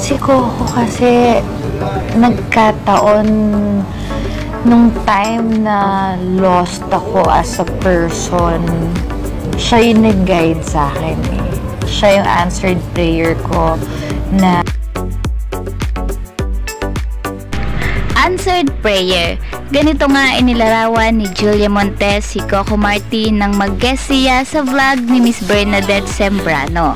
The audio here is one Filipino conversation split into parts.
Si Coco kasi nagkataon nung time na lost ako as a person, siya yung nag-guide sa akin eh. Siya yung answered prayer ko na Answered prayer. Ganito nga inilarawan ni Julia Montes si Coco Martin nang mag-guest siya sa vlog ni Miss Bernadette Sembrano.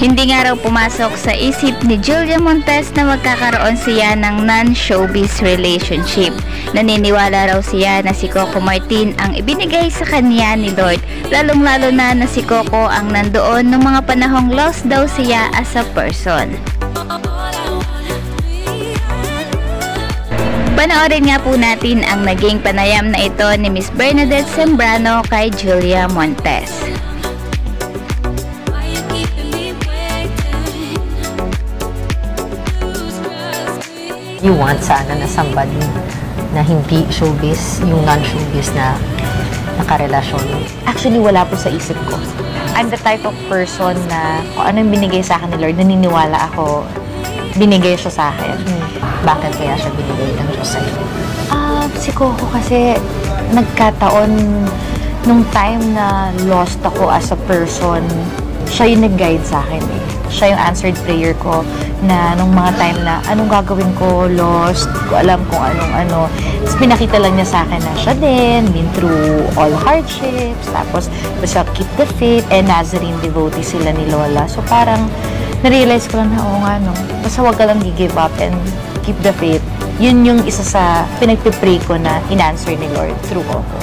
Hindi nga raw pumasok sa isip ni Julia Montes na magkakaroon siya ng non-showbiz relationship. Naniniwala raw siya na si Coco Martin ang ibinigay sa kanya ni Lord, lalong-lalo na si Coco ang nandoon nung mga panahong lost daw siya as a person. Panoorin nga po natin ang naging panayam na ito ni Miss Bernadette Sembrano kay Julia Montes. you want sana na somebody na hindi showbiz, yung non-showbiz na nakarelasyon. Actually, wala po sa isip ko. I'm the type of person na kung ano yung binigay sa akin ni Lord, naniniwala ako, binigay siya sa akin. Bakit kaya siya binigay ng Diyos sa'yo? Si Coco kasi nagkataon nung time na lost ako as a person, siya yung nag-guide sa akin eh. Siya yung answered prayer ko na nung mga time na anong gagawin ko, lost, ko alam kung anong-ano. Tapos pinakita lang niya sa akin na siya din, been through all hardships, tapos basta keep the faith, and Nazarene devotee sila ni Lola. So parang na-realize ko lang na, oo nga no, basta wag ka lang give up and keep the faith. Yun yung isa sa pinagpipray ko na in-answer ni Lord through Coco.